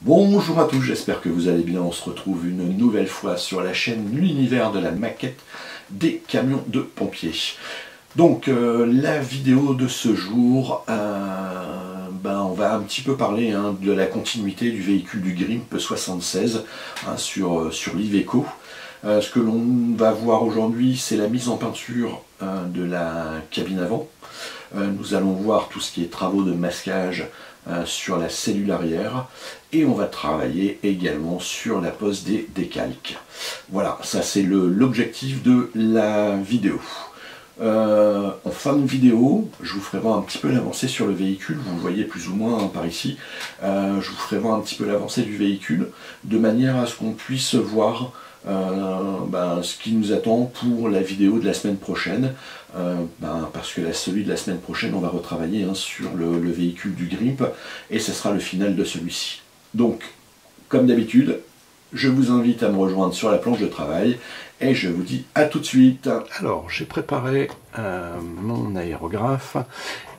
Bonjour à tous, j'espère que vous allez bien. On se retrouve une nouvelle fois sur la chaîne L'Univers de la maquette des camions de pompiers. Donc la vidéo de ce jour, on va un petit peu parler de la continuité du véhicule du GRIMP 76 sur l'Iveco. Ce que l'on va voir aujourd'hui, c'est la mise en peinture de la cabine avant. Nous allons voir tout ce qui est travaux de masquage sur la cellule arrière et on va travailler également sur la pose des décalques. Voilà, ça c'est l'objectif de la vidéo. En fin de vidéo, je vous ferai voir un petit peu l'avancée sur le véhicule, vous le voyez plus ou moins par ici. Je vous ferai voir un petit peu l'avancée du véhicule, de manière à ce qu'on puisse voir ce qui nous attend pour la vidéo de la semaine prochaine, parce que celui de la semaine prochaine, on va retravailler sur le véhicule du GRIMP, et ce sera le final de celui-ci. Donc, comme d'habitude, je vous invite à me rejoindre sur la planche de travail, et je vous dis à tout de suite. Alors, j'ai préparé mon aérographe,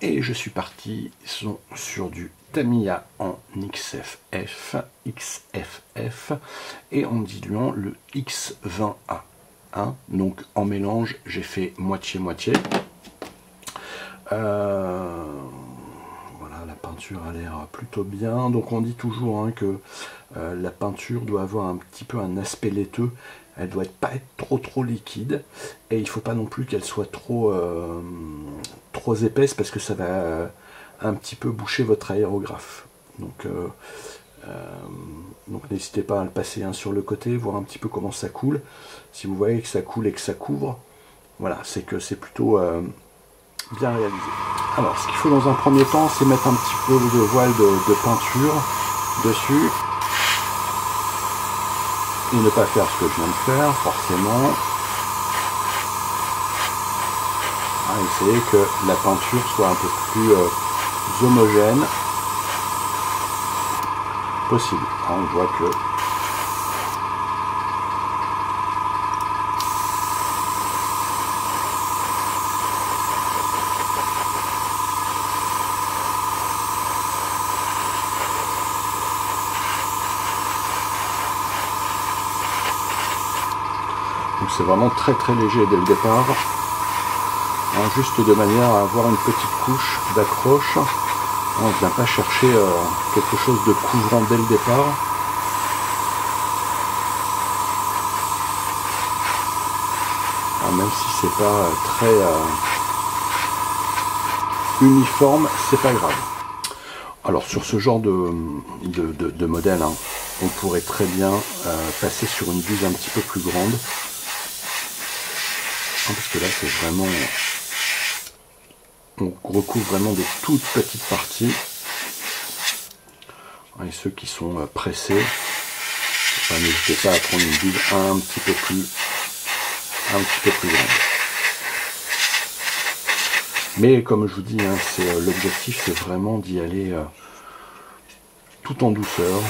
et je suis parti sur du Tamiya en XFF, et en diluant le X20A. Donc en mélange, j'ai fait moitié-moitié. Voilà, la peinture a l'air plutôt bien. Donc on dit toujours que la peinture doit avoir un petit peu un aspect laiteux. Elle doit pas être trop liquide, et il ne faut pas non plus qu'elle soit trop épaisse, parce que ça va un petit peu boucher votre aérographe. Donc n'hésitez pas à le passer sur le côté, voir un petit peu comment ça coule. Si vous voyez que ça coule et que ça couvre, voilà, c'est que c'est plutôt bien réalisé. Alors, ce qu'il faut dans un premier temps, c'est mettre un petit peu de voile de peinture dessus, et ne pas faire ce que je viens de faire, forcément. Essayer que la peinture soit un peu plus homogène possible. On voit que c'est vraiment très léger dès le départ, juste de manière à avoir une petite couche d'accroche. On ne vient pas chercher quelque chose de couvrant dès le départ. Même si c'est pas très uniforme, c'est pas grave. Alors sur ce genre de modèle, on pourrait très bien passer sur une buse un petit peu plus grande. Parce que là c'est vraiment... on recouvre vraiment des toutes petites parties. Et ceux qui sont pressés, n'hésitez pas à prendre une buse un petit peu plus grande. Mais comme je vous dis, l'objectif c'est vraiment d'y aller tout en douceur.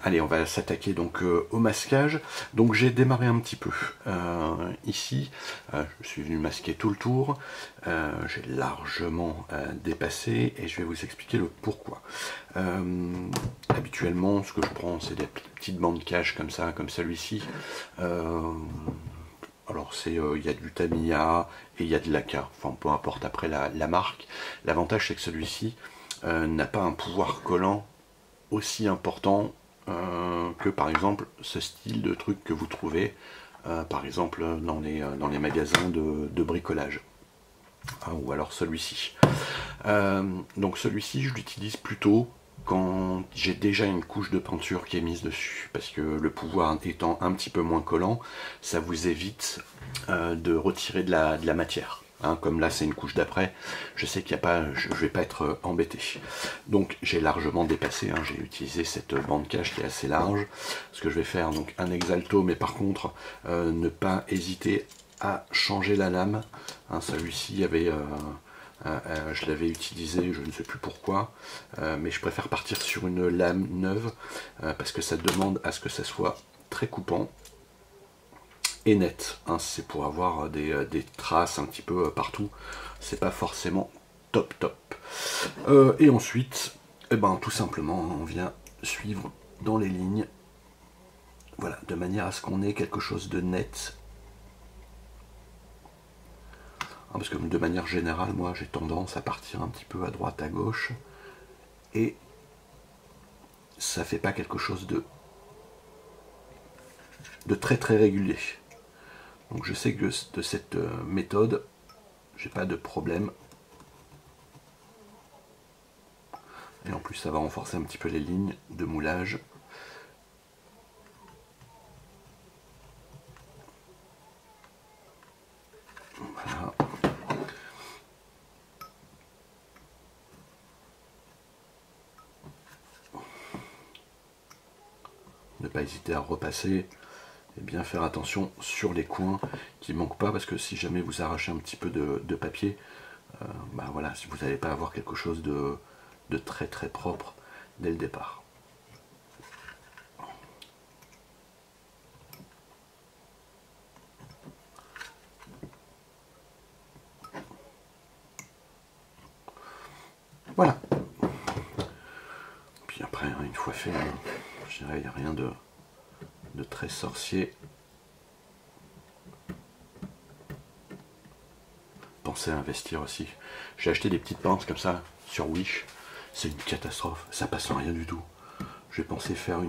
Allez, on va s'attaquer donc au masquage. Donc j'ai démarré un petit peu. Ici, je suis venu masquer tout le tour. J'ai largement dépassé et je vais vous expliquer le pourquoi. Habituellement, ce que je prends, c'est des petites bandes cache comme ça, comme celui-ci. Alors il y a du Tamiya et il y a de l'Aka, enfin peu importe après la marque. L'avantage c'est que celui-ci n'a pas un pouvoir collant aussi important que par exemple ce style de truc que vous trouvez par exemple dans les magasins de bricolage. Ou alors celui-ci. Donc celui-ci je l'utilise plutôt quand j'ai déjà une couche de peinture qui est mise dessus, parce que le pouvoir étant un petit peu moins collant, ça vous évite de retirer de la matière. Comme là c'est une couche d'après, je sais qu'il n'y a pas, je ne vais pas être embêté. Donc j'ai largement dépassé, j'ai utilisé cette bande cache qui est assez large. Ce que je vais faire, donc un Exalto, mais par contre ne pas hésiter à changer la lame. Celui-ci avait je l'avais utilisé, je ne sais plus pourquoi, mais je préfère partir sur une lame neuve parce que ça demande à ce que ça soit très coupant et net. C'est pour avoir des traces un petit peu partout, c'est pas forcément top. Et ensuite, tout simplement, on vient suivre dans les lignes, voilà, de manière à ce qu'on ait quelque chose de net. Parce que de manière générale, moi j'ai tendance à partir un petit peu à droite, à gauche, et ça fait pas quelque chose de très régulier. Donc je sais que de cette méthode, j'ai pas de problème. Et en plus ça va renforcer un petit peu les lignes de moulage. Voilà. Ne pas hésiter à repasser et bien faire attention sur les coins qui ne manquent pas, parce que si jamais vous arrachez un petit peu de papier, voilà, si vous n'allez pas avoir quelque chose de très propre dès le départ. Voilà. Puis après, une fois fait, je dirais, il n'y a rien de très sorcier. Pensez à investir aussi. J'ai acheté des petites pinces comme ça sur Wish. C'est une catastrophe. Ça passe en rien du tout. J'ai pensé faire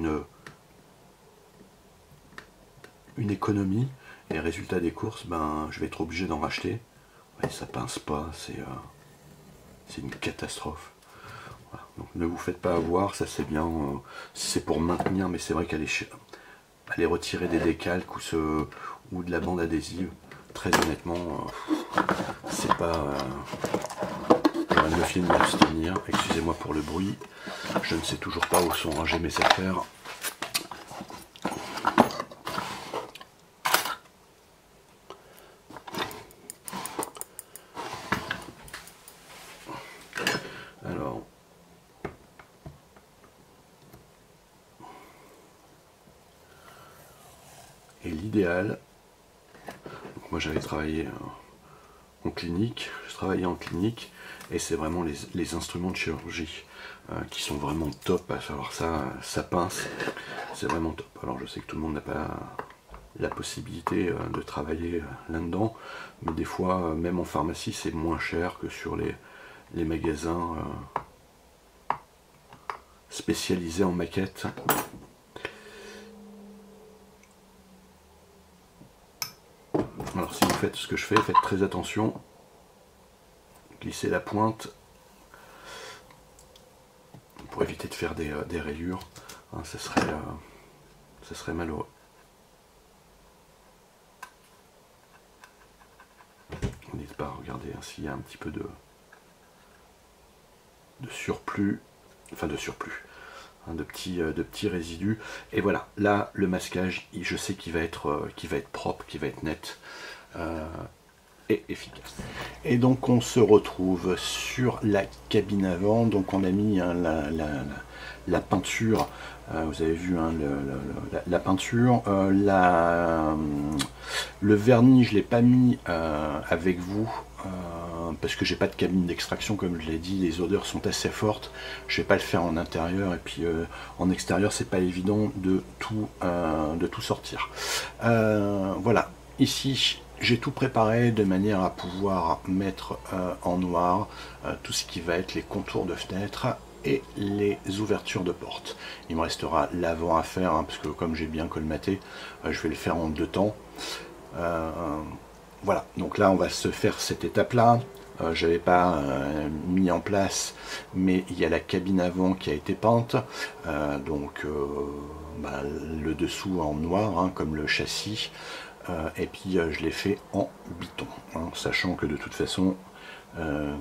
une économie. Et résultat des courses, je vais être obligé d'en racheter. Et ça pince pas. C'est une catastrophe. Voilà. Donc ne vous faites pas avoir. Ça c'est bien. C'est pour maintenir. Mais c'est vrai qu'aller retirer des décalques ou de la bande adhésive, très honnêtement, c'est pas... J'aurais mieux fait de m'abstenir. Excusez-moi pour le bruit. Je ne sais toujours pas où sont rangées mes affaires. Alors... Et l'idéal... Moi j'avais travaillé en clinique, je travaillais en clinique, et c'est vraiment les instruments de chirurgie qui sont vraiment top. À savoir ça pince, c'est vraiment top. Alors je sais que tout le monde n'a pas la possibilité de travailler là-dedans, mais des fois, même en pharmacie, c'est moins cher que sur les magasins spécialisés en maquettes. Alors si vous faites ce que je fais, faites très attention. Glissez la pointe pour éviter de faire des rayures. Ça serait malheureux. N'hésitez pas à regarder s'il y a un petit peu de surplus, enfin de petits résidus. Et voilà, là le masquage, je sais qu'il va être propre, qu'il va être net. et efficace. Et donc on se retrouve sur la cabine avant. Donc on a mis hein, la peinture, vous avez vu hein, la peinture, le vernis je ne l'ai pas mis avec vous parce que j'ai pas de cabine d'extraction, comme je l'ai dit, les odeurs sont assez fortes, je vais pas le faire en intérieur, et puis en extérieur c'est pas évident de tout sortir. Voilà, ici j'ai tout préparé de manière à pouvoir mettre en noir tout ce qui va être les contours de fenêtres et les ouvertures de portes. Il me restera l'avant à faire, hein, parce que comme j'ai bien colmaté, je vais le faire en 2 temps. Voilà, donc là on va se faire cette étape là. Je n'avais pas mis en place, mais il y a la cabine avant qui a été peinte, donc le dessous en noir, hein, comme le châssis, et puis je l'ai fait en biton, hein, sachant que de toute façon,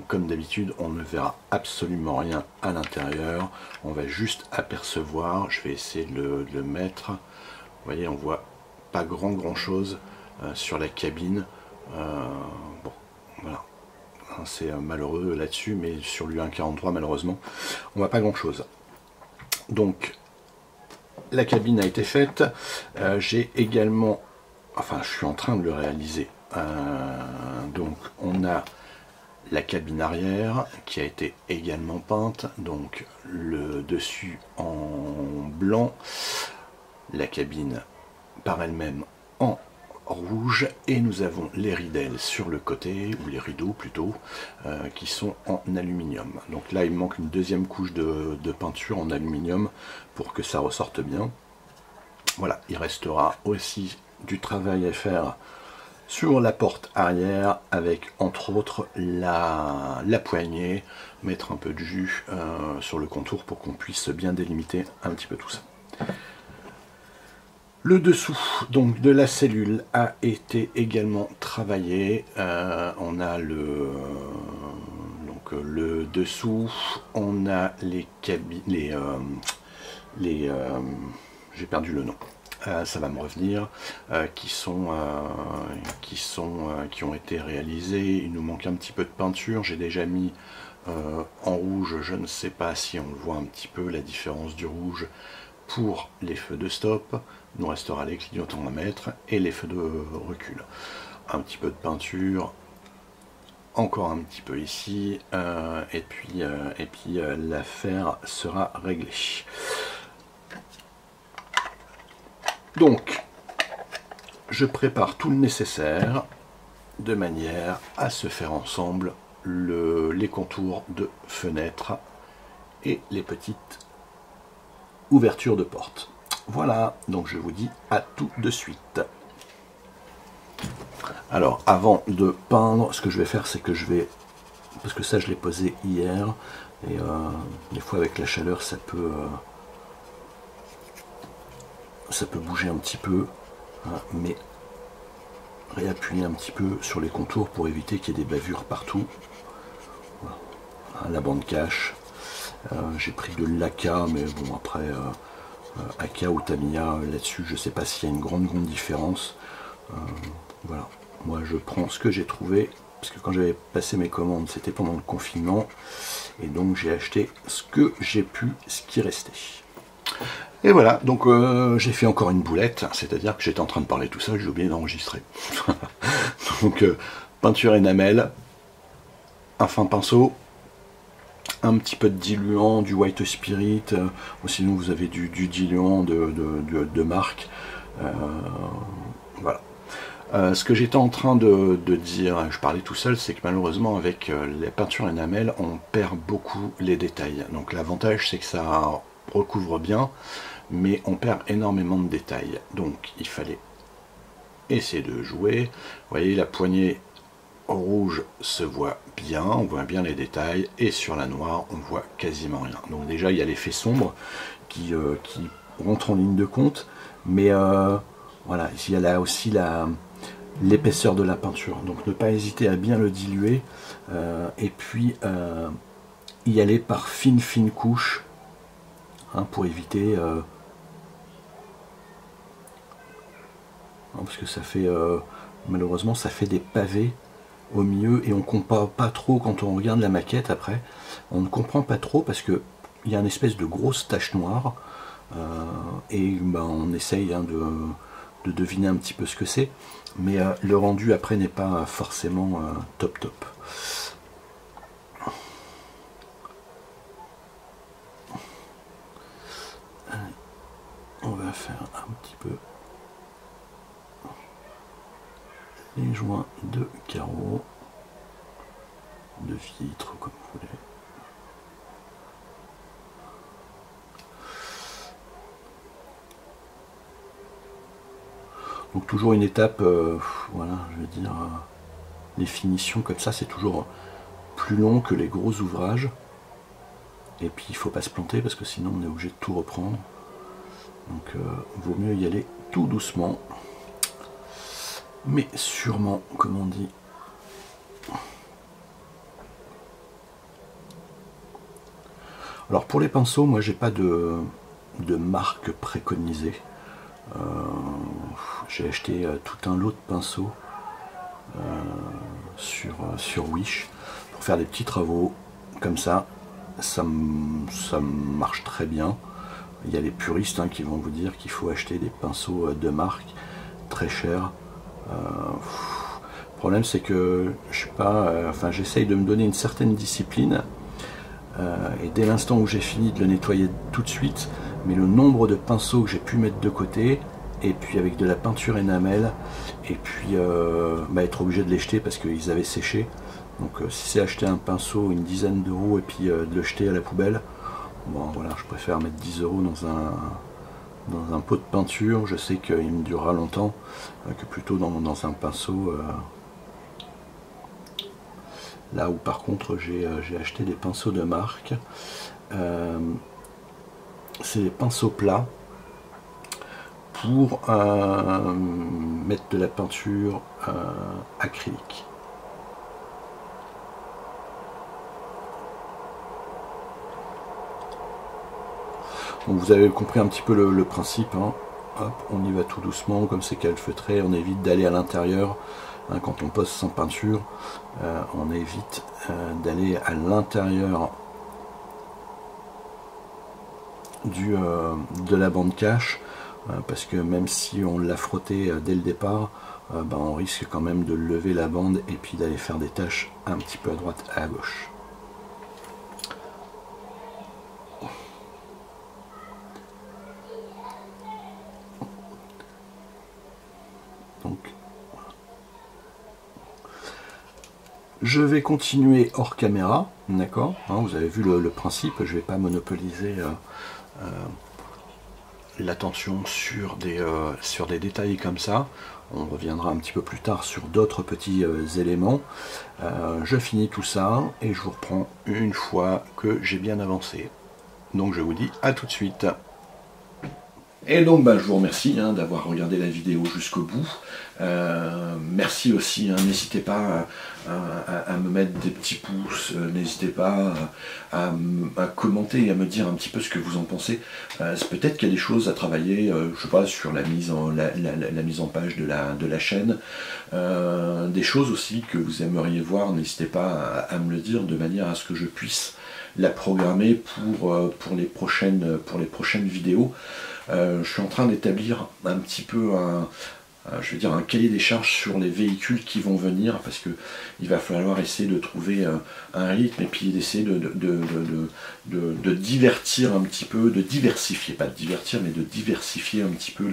comme d'habitude, on ne verra absolument rien à l'intérieur, on va juste apercevoir. Je vais essayer de le mettre, vous voyez, on voit pas grand chose sur la cabine. Bon, voilà, c'est malheureux là-dessus, mais sur l'U143 malheureusement on voit pas grand chose. Donc la cabine a été faite, j'ai également, enfin je suis en train de le réaliser, donc on a la cabine arrière qui a été également peinte, donc le dessus en blanc, la cabine par elle-même en rouge, et nous avons les ridelles sur le côté, ou les rideaux plutôt, qui sont en aluminium. Donc là il me manque une deuxième couche de peinture en aluminium pour que ça ressorte bien. Voilà, il restera aussi du travail à faire sur la porte arrière, avec entre autres la poignée, mettre un peu de jus sur le contour pour qu'on puisse bien délimiter un petit peu tout ça. Le dessous donc de la cellule a été également travaillé. On a le dessous, on a les cabines, j'ai perdu le nom. Ça va me revenir, qui ont été réalisés. Il nous manque un petit peu de peinture, j'ai déjà mis en rouge, je ne sais pas si on le voit un petit peu, la différence du rouge pour les feux de stop. Il nous restera les clignotants à mettre et les feux de recul. Un petit peu de peinture, encore un petit peu ici, et puis l'affaire sera réglée. Donc, je prépare tout le nécessaire de manière à se faire ensemble les contours de fenêtres et les petites ouvertures de portes. Voilà, donc je vous dis à tout de suite. Alors, avant de peindre, ce que je vais faire, c'est que je vais, parce que ça je l'ai posé hier, et des fois avec la chaleur ça peut bouger un petit peu, hein, mais réappuyer un petit peu sur les contours pour éviter qu'il y ait des bavures partout. Voilà. La bande cache, j'ai pris de l'Aka, mais bon après Aka ou Tamiya là-dessus, je sais pas s'il y a une grande différence. Voilà, moi je prends ce que j'ai trouvé, parce que quand j'avais passé mes commandes c'était pendant le confinement, et donc j'ai acheté ce que j'ai pu, ce qui restait. Et voilà, donc j'ai fait encore une boulette, c'est-à-dire que j'étais en train de parler tout seul, j'ai oublié d'enregistrer. Donc peinture enamel, un fin pinceau, un petit peu de diluant, du white spirit, ou sinon vous avez du diluant de marque. Voilà. Ce que j'étais en train de dire, je parlais tout seul, c'est que malheureusement avec les peintures enamel, on perd beaucoup les détails. Donc l'avantage c'est que ça recouvre bien, mais on perd énormément de détails. Donc il fallait essayer de jouer. Vous voyez, la poignée rouge se voit bien, on voit bien les détails, et sur la noire on voit quasiment rien. Donc déjà il y a l'effet sombre qui rentre en ligne de compte, mais voilà, il y a là aussi l'épaisseur de la peinture, donc ne pas hésiter à bien le diluer, et puis y aller par fine couche, hein, pour éviter parce que ça fait malheureusement ça fait des pavés au milieu, et on comprend pas trop quand on regarde la maquette après. On ne comprend pas trop parce que il y a une espèce de grosse tache noire, et ben, on essaye hein, de deviner un petit peu ce que c'est, mais le rendu après n'est pas forcément top top. Allez, on va faire un petit peu les joints de carreaux, de vitres comme vous voulez. Donc toujours une étape, voilà, je veux dire, les finitions comme ça, c'est toujours plus long que les gros ouvrages. Et puis il faut pas se planter parce que sinon on est obligé de tout reprendre. Donc vaut mieux y aller tout doucement, mais sûrement, comme on dit. Alors pour les pinceaux, moi j'ai pas de marque préconisée. J'ai acheté tout un lot de pinceaux sur Wish pour faire des petits travaux comme ça. Ça marche très bien. Il y a les puristes hein, qui vont vous dire qu'il faut acheter des pinceaux de marque très chers. Le problème c'est que je suis pas, enfin j'essaye de me donner une certaine discipline, et dès l'instant où j'ai fini de le nettoyer tout de suite, mais le nombre de pinceaux que j'ai pu mettre de côté, et puis avec de la peinture énamel, et puis être obligé de les jeter parce qu'ils avaient séché. Donc si c'est acheter un pinceau une dizaine d'euros et puis de le jeter à la poubelle, bon voilà, je préfère mettre 10 euros dans un pot de peinture, je sais qu'il me durera longtemps, que plutôt dans un pinceau. Là où par contre j'ai acheté des pinceaux de marque, c'est des pinceaux plats pour mettre de la peinture acrylique. Donc vous avez compris un petit peu le principe, hein. Hop, on y va tout doucement, comme c'est calfeutré, on évite d'aller à l'intérieur. Hein, quand on pose sans peinture, on évite d'aller à l'intérieur de la bande cache, parce que même si on l'a frotté dès le départ, on risque quand même de lever la bande et puis d'aller faire des taches un petit peu à droite et à gauche. Donc je vais continuer hors caméra, d'accord, hein, vous avez vu le principe, je ne vais pas monopoliser l'attention sur des détails comme ça. On reviendra un petit peu plus tard sur d'autres petits éléments. Je finis tout ça et je vous reprends une fois que j'ai bien avancé. Donc je vous dis à tout de suite. Et donc je vous remercie hein, d'avoir regardé la vidéo jusqu'au bout. Merci aussi, hein, n'hésitez pas à me mettre des petits pouces, n'hésitez pas à commenter et à me dire un petit peu ce que vous en pensez. Peut-être qu'il y a des choses à travailler, je sais pas, sur la mise en page de la chaîne. Des choses aussi que vous aimeriez voir, n'hésitez pas à me le dire de manière à ce que je puisse la programmer pour les prochaines vidéos. Je suis en train d'établir un petit peu je veux dire un cahier des charges sur les véhicules qui vont venir, parce que il va falloir essayer de trouver un rythme et puis d'essayer de divertir un petit peu, de diversifier, pas de divertir, mais de diversifier un petit peu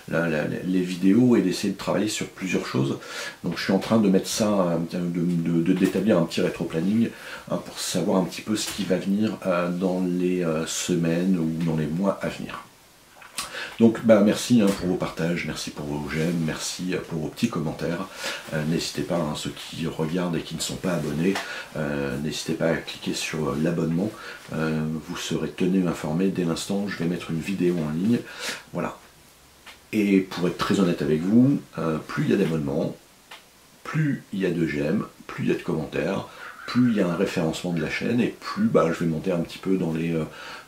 les vidéos et d'essayer de travailler sur plusieurs choses. Donc je suis en train de mettre ça, d'établir un petit rétro-planning hein, pour savoir un petit peu ce qui va venir dans les semaines ou dans les mois à venir. Donc merci hein, pour vos partages, merci pour vos j'aime, merci pour vos petits commentaires. N'hésitez pas, hein, ceux qui regardent et qui ne sont pas abonnés, n'hésitez pas à cliquer sur l'abonnement. Vous serez tenu informé dès l'instant où je vais mettre une vidéo en ligne. Voilà. Et pour être très honnête avec vous, plus il y a d'abonnements, plus il y a de j'aime, plus il y a de commentaires, plus il y a un référencement de la chaîne, et plus je vais monter un petit peu dans les,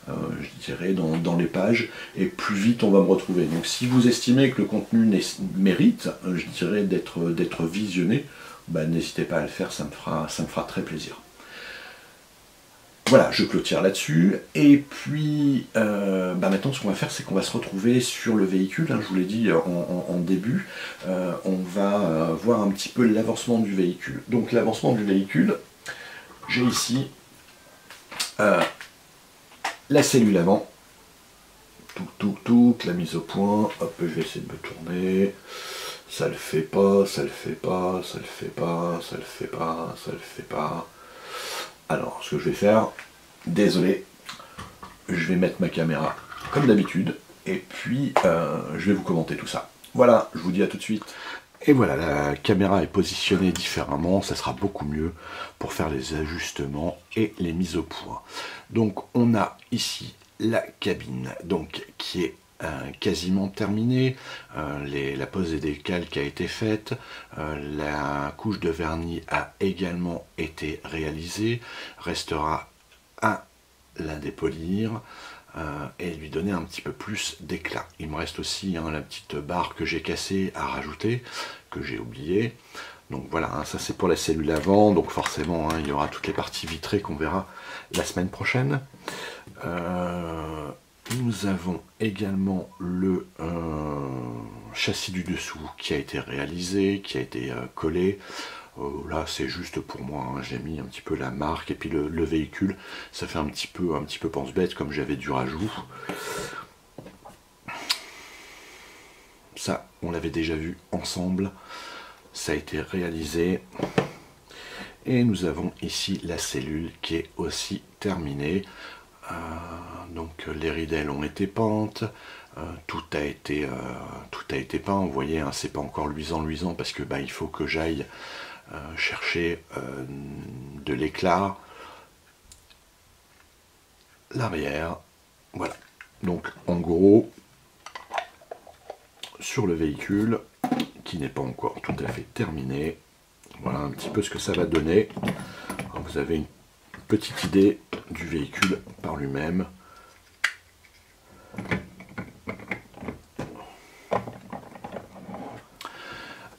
je dirais, dans les pages, et plus vite on va me retrouver. Donc si vous estimez que le contenu mérite, je dirais, d'être visionné, bah, n'hésitez pas à le faire, ça me fera très plaisir. Voilà, je clôture là-dessus, et puis bah maintenant ce qu'on va faire, c'est qu'on va se retrouver sur le véhicule, hein, je vous l'ai dit en début, on va voir un petit peu l'avancement du véhicule. Donc l'avancement du véhicule, j'ai ici la cellule avant, la mise au point, hop, je vais essayer de me tourner, ça le fait pas, ça le fait pas, ça le fait pas, ça le fait pas, ça le fait pas. Alors, ce que je vais faire, désolé, je vais mettre ma caméra comme d'habitude, et puis je vais vous commenter tout ça. Voilà, je vous dis à tout de suite. Et voilà, la caméra est positionnée différemment, ça sera beaucoup mieux pour faire les ajustements et les mises au point. Donc, on a ici la cabine, donc qui est quasiment terminée, la pose des décals qui a été faite, la couche de vernis a également été réalisée, restera à la dépolir et lui donner un petit peu plus d'éclat. Il me reste aussi la petite barre que j'ai cassée à rajouter, que j'ai oublié. Donc voilà, ça c'est pour la cellule avant, donc forcément il y aura toutes les parties vitrées qu'on verra la semaine prochaine. Nous avons également le châssis du dessous qui a été réalisé, qui a été collé. Là c'est juste pour moi, j'ai mis un petit peu la marque, et puis le véhicule, ça fait un petit peu pense-bête, comme j'avais du rajout. Ça, on l'avait déjà vu ensemble, ça a été réalisé. Et nous avons ici la cellule qui est aussi terminée. Donc les ridelles ont été peintes, tout a été peint. Vous voyez, hein, c'est pas encore luisant parce que il faut que j'aille chercher de l'éclat. L'arrière, voilà. Donc en gros, sur le véhicule qui n'est pas encore tout à fait terminé, voilà un petit peu ce que ça va donner. Alors, vous avez une petite idée du véhicule par lui-même.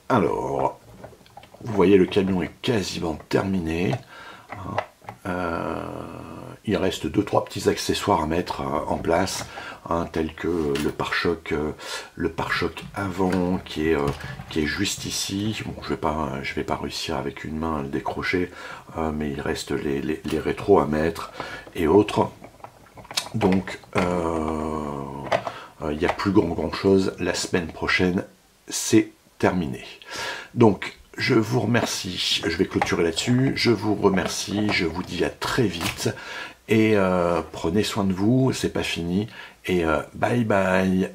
Alors, vous voyez, le camion est quasiment terminé. Il reste 2-3 petits accessoires à mettre en place, tels que le pare-choc avant qui est juste ici. Bon, je vais pas réussir avec une main à le décrocher, mais il reste les rétros à mettre et autres. Donc il n'y a plus grand chose. La semaine prochaine, c'est terminé. Donc je vous remercie, je vais clôturer là-dessus, je vous remercie, je vous dis à très vite, et prenez soin de vous, c'est pas fini, et bye bye.